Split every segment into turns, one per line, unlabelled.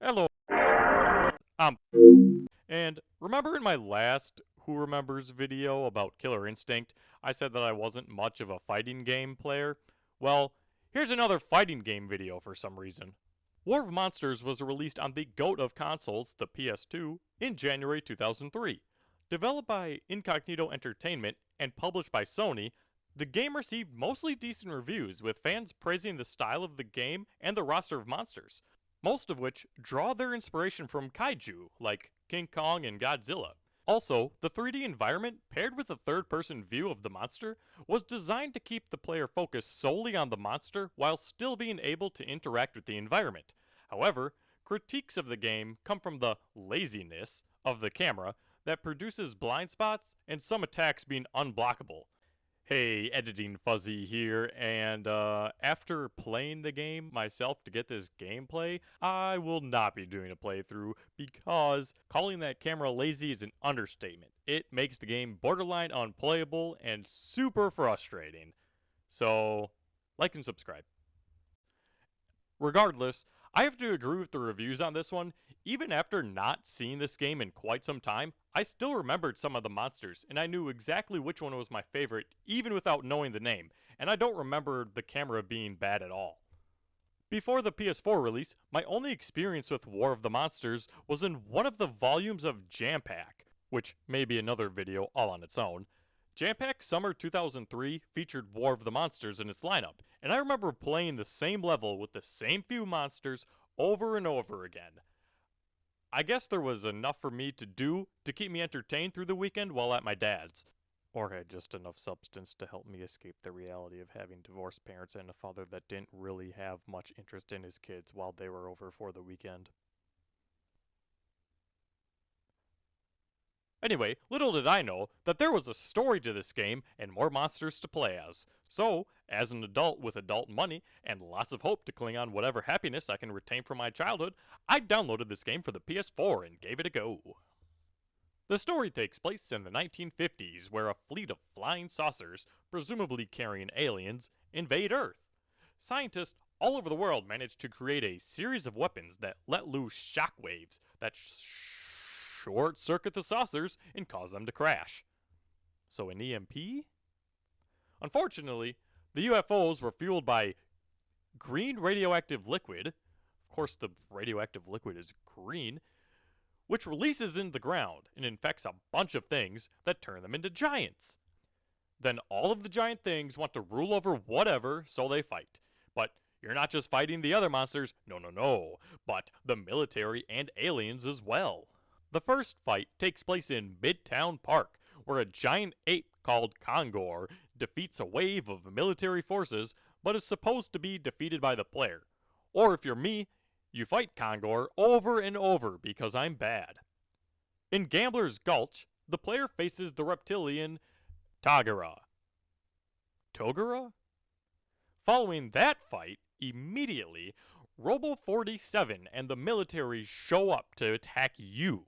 Hello. Um, and remember in my last Who Remembers video about Killer Instinct, I said that I wasn't much of a fighting game player? Well, here's another fighting game video for some reason. War of Monsters was released on the GOAT of consoles, the PS2, in January 2003. Developed by Incognito Entertainment and published by Sony, the game received mostly decent reviews, with fans praising the style of the game and the roster of monsters, most of which draw their inspiration from kaiju, like King Kong and Godzilla. Also, the 3D environment, paired with a third person view of the monster, was designed to keep the player focused solely on the monster while still being able to interact with the environment. However, critiques of the game come from the laziness of the camera that produces blind spots and some attacks being unblockable. Hey, Editing Fuzzy here, and after playing the game myself to get this gameplay, I will not be doing a playthrough because calling that camera lazy is an understatement. It makes the game borderline unplayable and super frustrating. So, like and subscribe. Regardless, I have to agree with the reviews on this one. Even after not seeing this game in quite some time, I still remembered some of the monsters, and I knew exactly which one was my favorite, even without knowing the name, and I don't remember the camera being bad at all. Before the PS4 release, my only experience with War of the Monsters was in one of the volumes of Jam Pack, which may be another video all on its own. Jam Pack Summer 2003 featured War of the Monsters in its lineup, and I remember playing the same level with the same few monsters over and over again. I guess there was enough for me to do to keep me entertained through the weekend while at my dad's. Or had just enough substance to help me escape the reality of having divorced parents and a father that didn't really have much interest in his kids while they were over for the weekend. Anyway, little did I know that there was a story to this game and more monsters to play as. So, as an adult with adult money and lots of hope to cling on whatever happiness I can retain from my childhood, I downloaded this game for the PS4 and gave it a go. The story takes place in the 1950s, where a fleet of flying saucers, presumably carrying aliens, invade Earth. Scientists all over the world manage to create a series of weapons that let loose shockwaves that short circuit the saucers and cause them to crash. So, an EMP? Unfortunately, the UFOs were fueled by green radioactive liquid. Of course, the radioactive liquid is green, which releases into the ground and infects a bunch of things that turn them into giants. Then all of the giant things want to rule over whatever, so they fight. But you're not just fighting the other monsters, no, but the military and aliens as well. The first fight takes place in Midtown Park, where a giant ape called Kongor defeats a wave of military forces, but is supposed to be defeated by the player. Or if you're me, you fight Kongor over and over because I'm bad. In Gambler's Gulch, the player faces the reptilian Tagara. Togura? Following that fight, immediately, Robo 47 and the military show up to attack you.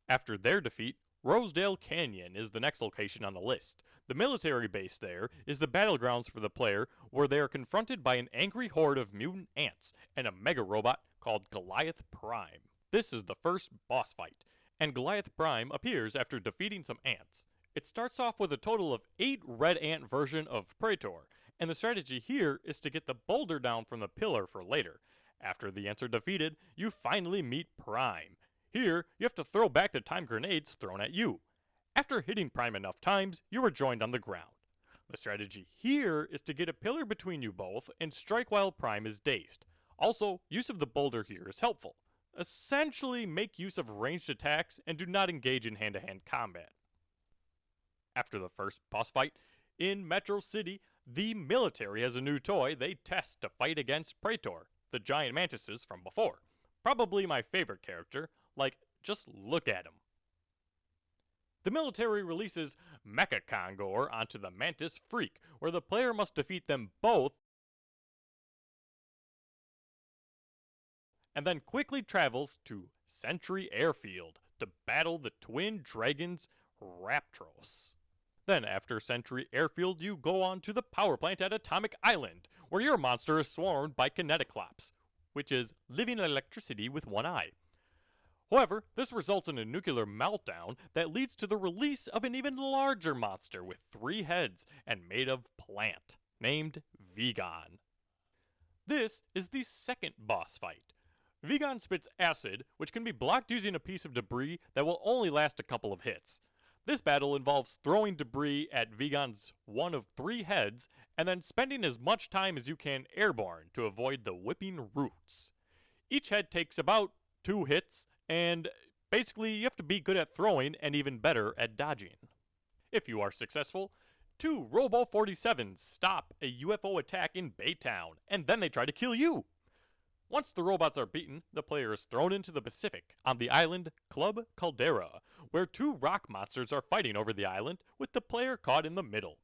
After their defeat, Rosedale Canyon is the next location on the list. The military base there is the battlegrounds for the player, where they are confronted by an angry horde of mutant ants and a mega robot called Goliath Prime. This is the first boss fight, and Goliath Prime appears after defeating some ants. It starts off with a total of 8 red ant version of Praetor, and the strategy here is to get the boulder down from the pillar for later. After the ants are defeated, you finally meet Prime. Here, you have to throw back the time grenades thrown at you. After hitting Prime enough times, you are joined on the ground. The strategy here is to get a pillar between you both and strike while Prime is dazed. Also, use of the boulder here is helpful. Essentially, make use of ranged attacks and do not engage in hand-to-hand combat. After the first boss fight, in Metro City, the military has a new toy they test to fight against Praetor, the giant mantises from before. Probably my favorite character. Like, just look at him. The military releases Mecha Kongor onto the Mantis Freak, where the player must defeat them both and then quickly travels to Sentry Airfield to battle the twin dragons Raptros. Then, after Sentry Airfield, you go on to the power plant at Atomic Island, where your monster is swarmed by Kineticlops. which is living electricity with one eye. However, this results in a nuclear meltdown that leads to the release of an even larger monster with 3 heads and made of plant, named Vigon. This is the second boss fight. Vigon spits acid, which can be blocked using a piece of debris that will only last a couple of hits. This battle involves throwing debris at Vigon's one of 3 heads, and then spending as much time as you can airborne to avoid the whipping roots. Each head takes about 2 hits, and basically you have to be good at throwing and even better at dodging. If you are successful, 2 Robo-47s stop a UFO attack in Baytown, and then they try to kill you. Once the robots are beaten, the player is thrown into the Pacific on the island Club Caldera, where 2 rock monsters are fighting over the island with the player caught in the middle.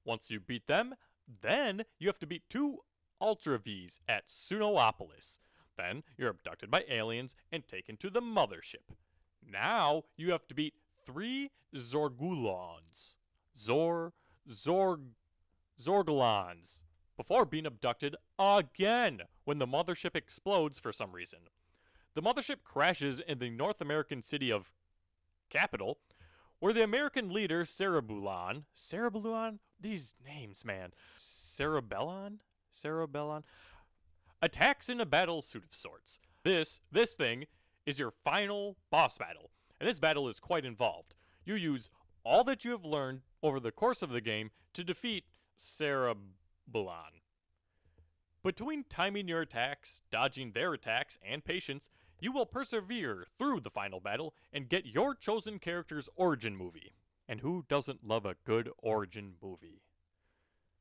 Once you beat them, then you have to beat 2 Ultra Vs at Sunoopolis. Then you're abducted by aliens and taken to the mothership. Now you have to beat 3 Zorgulons. Zorgulons. Before being abducted again when the mothership explodes for some reason. The mothership crashes in the North American city of Capital, where the American leader Cerebellon, these names, man, Cerebellon, attacks in a battle suit of sorts. This thing is your final boss battle, and this battle is quite involved. You use all that you have learned over the course of the game to defeat Cerebellon. Between timing your attacks, dodging their attacks, and patience, you will persevere through the final battle and get your chosen character's origin movie. And who doesn't love a good origin movie?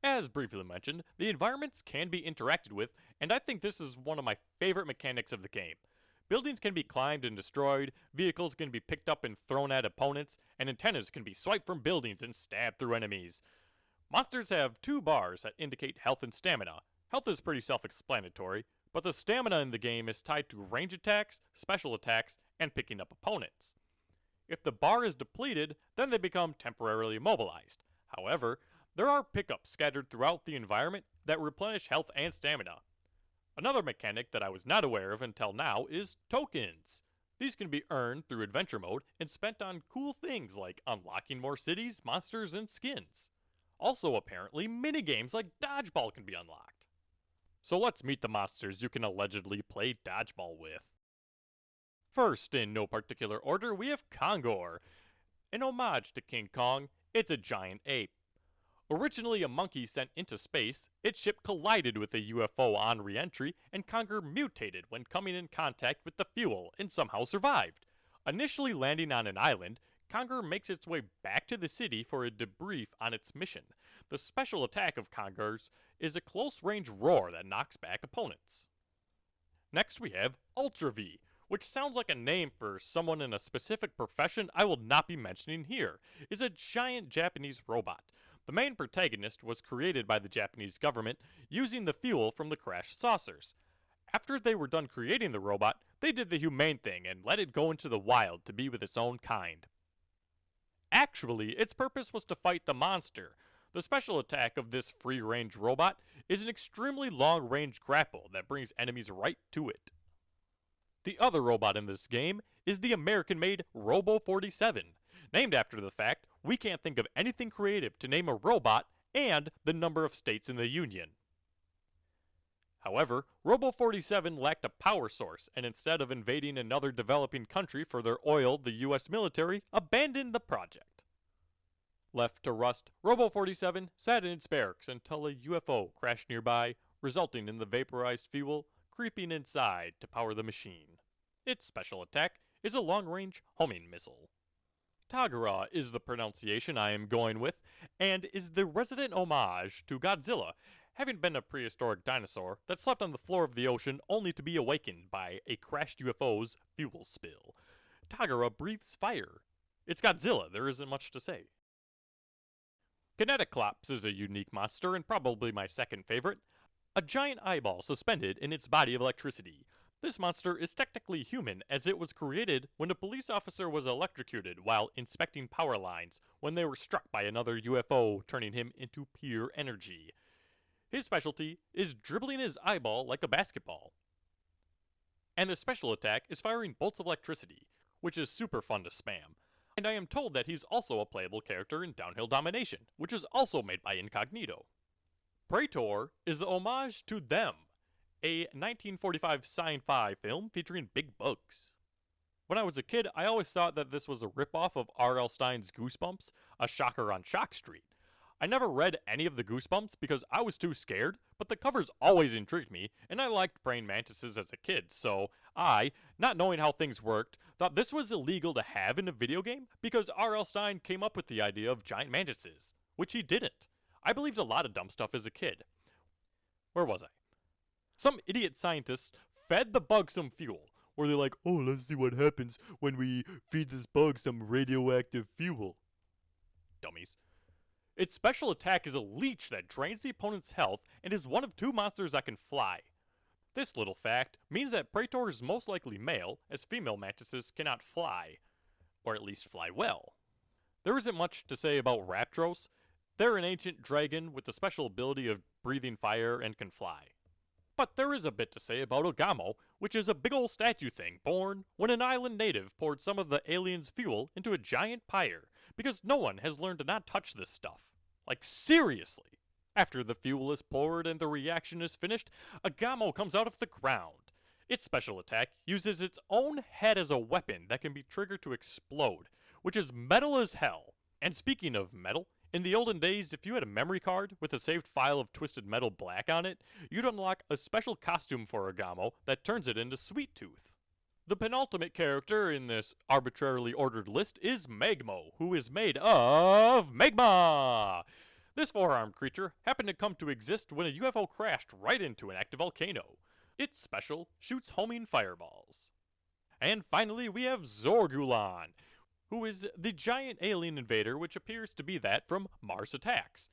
As briefly mentioned, the environments can be interacted with, and I think this is one of my favorite mechanics of the game. Buildings can be climbed and destroyed, vehicles can be picked up and thrown at opponents, and antennas can be swiped from buildings and stabbed through enemies. Monsters have 2 bars that indicate health and stamina. Health is pretty self-explanatory, but the stamina in the game is tied to range attacks, special attacks, and picking up opponents. If the bar is depleted, then they become temporarily immobilized. However, there are pickups scattered throughout the environment that replenish health and stamina. Another mechanic that I was not aware of until now is tokens. These can be earned through adventure mode and spent on cool things like unlocking more cities, monsters, and skins. Also, apparently, minigames like dodgeball can be unlocked. So let's meet the monsters you can allegedly play dodgeball with. First, in no particular order, we have Kongor. In homage to King Kong, it's a giant ape. Originally a monkey sent into space, its ship collided with a UFO on re-entry, and Kongor mutated when coming in contact with the fuel and somehow survived. Initially landing on an island, Kongor makes its way back to the city for a debrief on its mission. The special attack of Kongor's is a close-range roar that knocks back opponents. Next we have Ultra V, which sounds like a name for someone in a specific profession I will not be mentioning here, is a giant Japanese robot. The main protagonist was created by the Japanese government using the fuel from the crashed saucers. After they were done creating the robot, they did the humane thing and let it go into the wild to be with its own kind. Actually, its purpose was to fight the monster. The special attack of this free-range robot is an extremely long-range grapple that brings enemies right to it. The other robot in this game is the American-made Robo-47. Named after the fact, we can't think of anything creative to name a robot and the number of states in the Union. However, Robo-47 lacked a power source, and instead of invading another developing country for their oil, the US military abandoned the project. Left to rust, Robo-47 sat in its barracks until a UFO crashed nearby, resulting in the vaporized fuel creeping inside to power the machine. Its special attack is a long-range homing missile. Tagara is the pronunciation I am going with, and is the resident homage to Godzilla, having been a prehistoric dinosaur that slept on the floor of the ocean only to be awakened by a crashed UFO's fuel spill. Tagara breathes fire. It's Godzilla, there isn't much to say. Kineticlops is a unique monster and probably my second favorite. A giant eyeball suspended in its body of electricity. This monster is technically human, as it was created when a police officer was electrocuted while inspecting power lines when they were struck by another UFO, turning him into pure energy. His specialty is dribbling his eyeball like a basketball. And the special attack is firing bolts of electricity, which is super fun to spam. And I am told that he's also a playable character in Downhill Domination, which is also made by Incognito. Praetor is a homage to Them, a 1945 sci-fi film featuring big bugs. When I was a kid, I always thought that this was a ripoff of R.L. Stein's Goosebumps, a shocker on Shock Street. I never read any of the Goosebumps because I was too scared, but the covers always intrigued me, and I liked praying mantises as a kid, so I, not knowing how things worked, thought this was illegal to have in a video game because R.L. Stein came up with the idea of giant mantises, which he didn't. I believed a lot of dumb stuff as a kid. Where was I? Some idiot scientists fed the bug some fuel, where they're like, oh, let's see what happens when we feed this bug some radioactive fuel. Dummies. Its special attack is a leech that drains the opponent's health and is one of 2 monsters that can fly. This little fact means that Praetor is most likely male, as female mantises cannot fly. Or at least fly well. There isn't much to say about Raptros. They're an ancient dragon with the special ability of breathing fire and can fly. But there is a bit to say about Ogamo, which is a big ol' statue thing born when an island native poured some of the aliens' fuel into a giant pyre, because no one has learned to not touch this stuff. Like, seriously! After the fuel is poured and the reaction is finished, Ogamo comes out of the ground. Its special attack uses its own head as a weapon that can be triggered to explode, which is metal as hell. And speaking of metal, in the olden days, if you had a memory card with a saved file of Twisted Metal Black on it, you'd unlock a special costume for Ogamo that turns it into Sweet Tooth. The penultimate character in this arbitrarily ordered list is Magmo, who is made of magma! This 4-armed creature happened to come to exist when a UFO crashed right into an active volcano. Its special shoots homing fireballs. And finally, we have Zorgulon, who is the giant alien invader which appears to be that from Mars Attacks.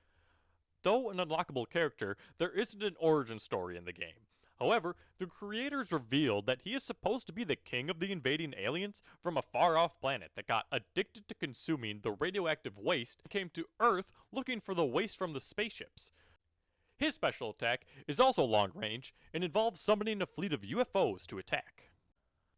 Though an unlockable character, there isn't an origin story in the game. However, the creators revealed that he is supposed to be the king of the invading aliens from a far-off planet that got addicted to consuming the radioactive waste and came to Earth looking for the waste from the spaceships. His special attack is also long-range and involves summoning a fleet of UFOs to attack.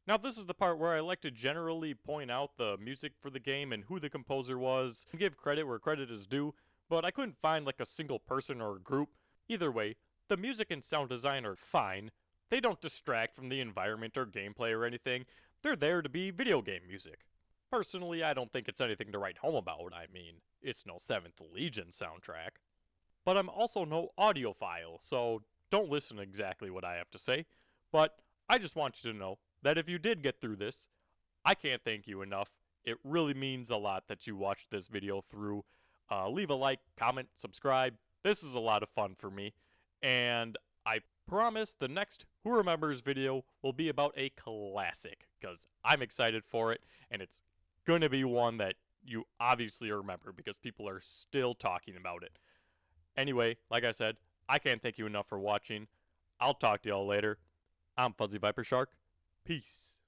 Now this is the part where I like to generally point out the music for the game and who the composer was, and give credit where credit is due, but I couldn't find like a single person or a group. Either way, the music and sound design are fine. They don't distract from the environment or gameplay or anything. They're there to be video game music. Personally, I don't think it's anything to write home about. I mean, it's no 7th Legion soundtrack. But I'm also no audiophile, so don't listen to exactly what I have to say. But I just want you to know that if you did get through this, I can't thank you enough. It really means a lot that you watched this video through. Leave a like, comment, subscribe. This is a lot of fun for me. And I promise the next Who Remembers video will be about a classic, because I'm excited for it, and it's gonna be one that you obviously remember because people are still talking about it. Anyway, like I said, I can't thank you enough for watching. I'll talk to y'all later. I'm Fuzzy Viper Shark. Peace.